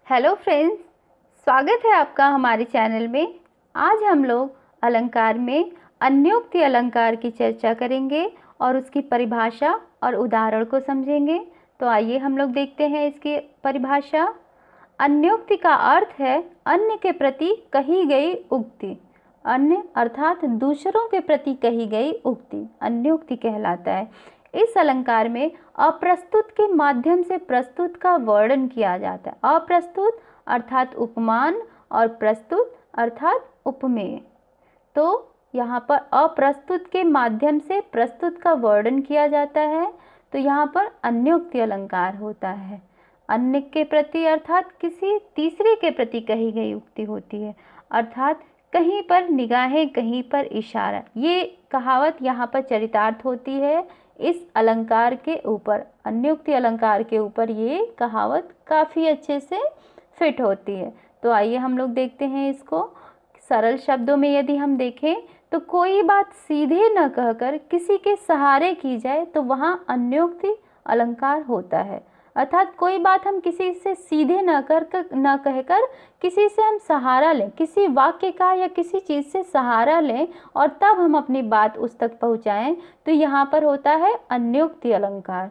Hello friends, स्वागत है आपका हमारे चैनल में। आज हम लोग अलंकार में अन्योक्ति अलंकार की चर्चा करेंगे और उसकी परिभाषा और उदाहरण को समझेंगे। तो आइए हम लोग देखते हैं इसकी परिभाषा। अन्योक्ति का अर्थ है अन्य के प्रति कही गई उक्ति। अन्य अर्थात दूसरों के प्रति कही गई उक्ति अन्योक्ति कहलाता है। इस अलंकार में अप्रस्तुत के माध्यम से प्रस्तुत का वर्णन किया जाता है। अप्रस्तुत अर्थात उपमान और प्रस्तुत अर्थात उपमेय। तो यहाँ पर अप्रस्तुत के माध्यम से प्रस्तुत का वर्णन किया जाता है, तो यहाँ पर अन्योक्ति अलंकार होता है। अन्य के प्रति अर्थात किसी तीसरे के प्रति कही गई उक्ति होती है, अर्थात कहीं पर निगाहें कहीं पर इशारा। ये कहावत यहाँ पर चरितार्थ होती है इस अलंकार के ऊपर, अन्योक्ति अलंकार के ऊपर ये कहावत काफ़ी अच्छे से फिट होती है। तो आइए हम लोग देखते हैं इसको। सरल शब्दों में यदि हम देखें तो कोई बात सीधे न कहकर किसी के सहारे की जाए तो वहाँ अन्योक्ति अलंकार होता है। अर्थात कोई बात हम किसी से सीधे न कहकर किसी से हम सहारा लें, किसी वाक्य का या किसी चीज़ से सहारा लें और तब हम अपनी बात उस तक पहुँचाएं, तो यहाँ पर होता है अन्योक्ति अलंकार।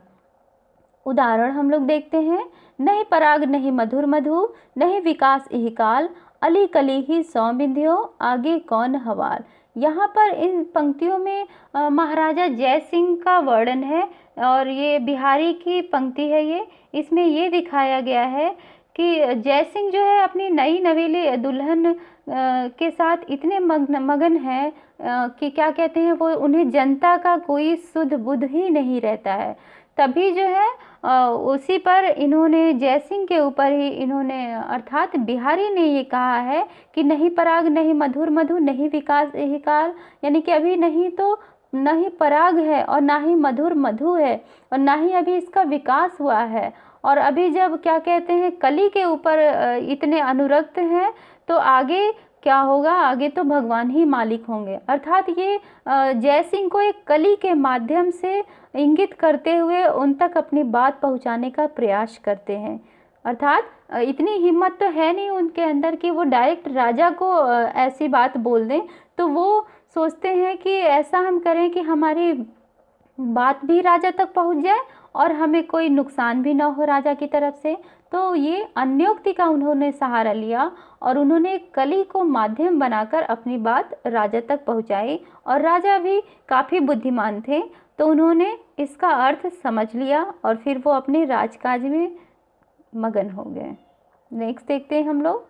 उदाहरण हम लोग देखते हैं। नहीं पराग नहीं मधुर मधु, नहीं विकास इह काल, अली कली ही सौमिध्यो, आगे कौन हवाल। यहाँ पर इन पंक्तियों में महाराजा जय सिंह का वर्णन है और ये बिहारी की पंक्ति है। ये इसमें ये दिखाया गया है कि जय सिंह जो है अपनी नई नवेली दुल्हन के साथ इतने मगन है कि क्या कहते हैं वो, उन्हें जनता का कोई सुध बुध ही नहीं रहता है। तभी जो है उसी पर इन्होंने जय सिंह के ऊपर ही इन्होंने अर्थात बिहारी ने ये कहा है कि नहीं पराग नहीं मधुर मधु, नहीं विकास यही काल, यानी कि अभी नहीं तो न ही पराग है और ना ही मधुर मधु है और ना ही अभी इसका विकास हुआ है। और अभी जब क्या कहते हैं कली के ऊपर इतने अनुरक्त हैं, तो आगे क्या होगा, आगे तो भगवान ही मालिक होंगे। अर्थात ये जय सिंह को एक कली के माध्यम से इंगित करते हुए उन तक अपनी बात पहुंचाने का प्रयास करते हैं। अर्थात इतनी हिम्मत तो है नहीं उनके अंदर कि वो डायरेक्ट राजा को ऐसी बात बोल दें, तो वो सोचते हैं कि ऐसा हम करें कि हमारी बात भी राजा तक पहुंच जाए और हमें कोई नुकसान भी ना हो राजा की तरफ से। तो ये अन्योक्ति का उन्होंने सहारा लिया और उन्होंने कली को माध्यम बनाकर अपनी बात राजा तक पहुंचाई और राजा भी काफ़ी बुद्धिमान थे, तो उन्होंने इसका अर्थ समझ लिया और फिर वो अपने राजकाज में मगन हो गए। नेक्स्ट देखते हैं हम लोग।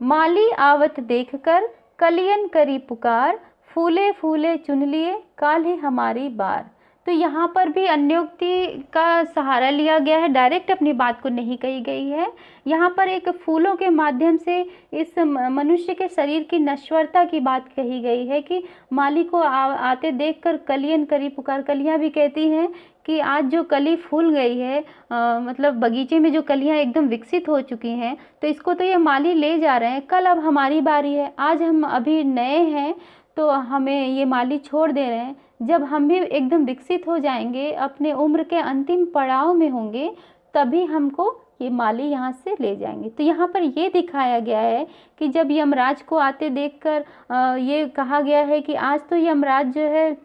माली आवत देखकर कलियन करी पुकार, फूले फूले चुन लिए काल्हे हमारी बार। तो यहाँ पर भी अन्योक्ति का सहारा लिया गया है, डायरेक्ट अपनी बात को नहीं कही गई है। यहाँ पर एक फूलों के माध्यम से इस मनुष्य के शरीर की नश्वरता की बात कही गई है कि माली को आते देखकर कलियन करी पुकार। कलियाँ भी कहती हैं कि आज जो कली फूल गई है, मतलब बगीचे में जो कलियाँ एकदम विकसित हो चुकी हैं, तो इसको तो ये माली ले जा रहे हैं, कल अब हमारी बारी है। आज हम अभी नए हैं तो हमें ये माली छोड़ दे रहे हैं, जब हम भी एकदम विकसित हो जाएंगे, अपने उम्र के अंतिम पड़ाव में होंगे, तभी हमको ये माली यहाँ से ले जाएंगे। तो यहाँ पर ये दिखाया गया है कि जब यमराज को आते देखकर ये कहा गया है कि आज तो यमराज जो है,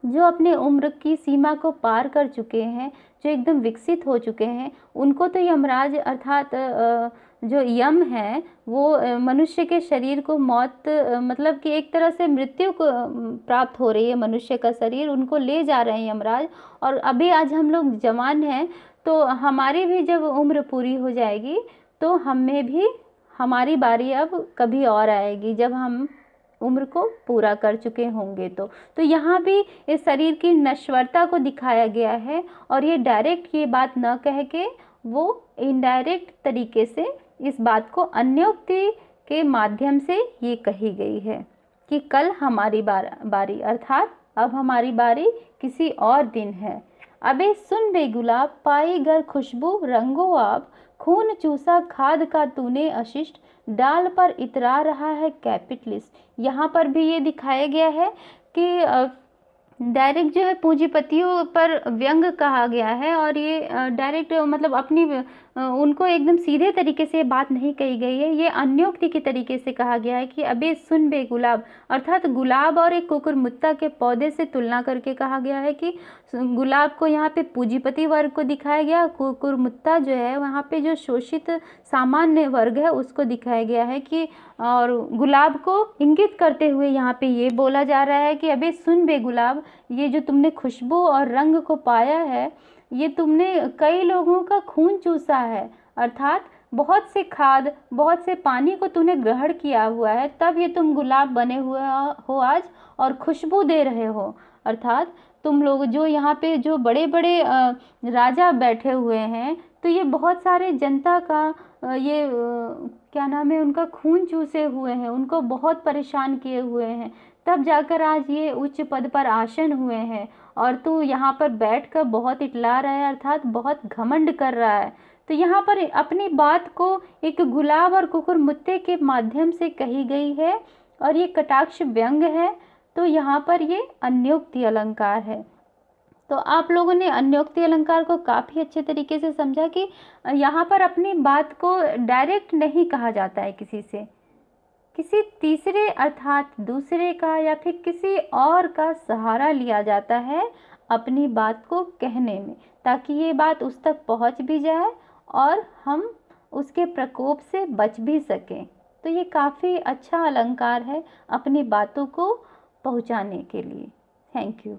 जो अपने उम्र की सीमा को पार कर चुके हैं, जो एकदम विकसित हो चुके हैं, उनको तो यमराज अर्थात जो यम है वो मनुष्य के शरीर को मौत, मतलब कि एक तरह से मृत्यु को प्राप्त हो रही है, मनुष्य का शरीर उनको ले जा रहे हैं यमराज। और अभी आज हम लोग जवान हैं, तो हमारी भी जब उम्र पूरी हो जाएगी तो हमें भी हमारी बारी अब कभी और आएगी, जब हम उम्र को पूरा कर चुके होंगे। तो यहाँ भी इस शरीर की नश्वरता को दिखाया गया है और ये डायरेक्ट ये बात न कह के वो इनडायरेक्ट तरीके से इस बात को अन्योक्ति के माध्यम से ये कही गई है कि कल हमारी बारी, अर्थात अब हमारी बारी किसी और दिन है। अबे सुन बे गुलाब पाई घर खुशबू रंगो आप, खून चूसा खाद का तूने अशिष्ट, डाल पर इतरा रहा है कैपिटलिस्ट। यहाँ पर भी ये दिखाया गया है कि डायरेक्ट जो है पूंजीपतियों पर व्यंग कहा गया है और ये डायरेक्ट मतलब अपनी उनको एकदम सीधे तरीके से बात नहीं कही गई है, ये अन्योक्ति के तरीके से कहा गया है कि अबे सुन बे गुलाब, अर्थात गुलाब और एक कुकुरमुत्ता के पौधे से तुलना करके कहा गया है कि गुलाब को यहाँ पे पूंजीपति वर्ग को दिखाया गया, कुकुरमुत्ता जो है वहाँ पे जो शोषित सामान्य वर्ग है उसको दिखाया गया है कि, और गुलाब को इंगित करते हुए यहाँ पे ये बोला जा रहा है कि अबे सुन बे गुलाब, ये जो तुमने खुशबू और रंग को पाया है, ये तुमने कई लोगों का खून चूसा है, अर्थात बहुत से खाद, बहुत से पानी को तूने ग्रहण किया हुआ है, तब ये तुम गुलाब बने हुए हो आज और खुशबू दे रहे हो। अर्थात तुम लोग जो यहाँ पे जो बड़े बड़े राजा बैठे हुए हैं, तो ये बहुत सारे जनता का ये क्या नाम है उनका खून चूसे हुए हैं, उनको बहुत परेशान किए हुए हैं, तब जाकर आज ये उच्च पद पर आसीन हुए हैं, और तू यहाँ पर बैठकर बहुत इटला रहा है, अर्थात बहुत घमंड कर रहा है। तो यहाँ पर अपनी बात को एक गुलाब और कुकुरमुत्ते के माध्यम से कही गई है, और ये कटाक्ष व्यंग है, तो यहाँ पर ये अन्योक्ति अलंकार है। तो आप लोगों ने अन्योक्ति अलंकार को काफ़ी अच्छे तरीके से समझा कि यहाँ पर अपनी बात को डायरेक्ट नहीं कहा जाता है किसी से, किसी तीसरे अर्थात दूसरे का या फिर किसी और का सहारा लिया जाता है अपनी बात को कहने में, ताकि ये बात उस तक पहुंच भी जाए और हम उसके प्रकोप से बच भी सकें। तो ये काफ़ी अच्छा अलंकार है अपनी बातों को पहुंचाने के लिए। Thank you.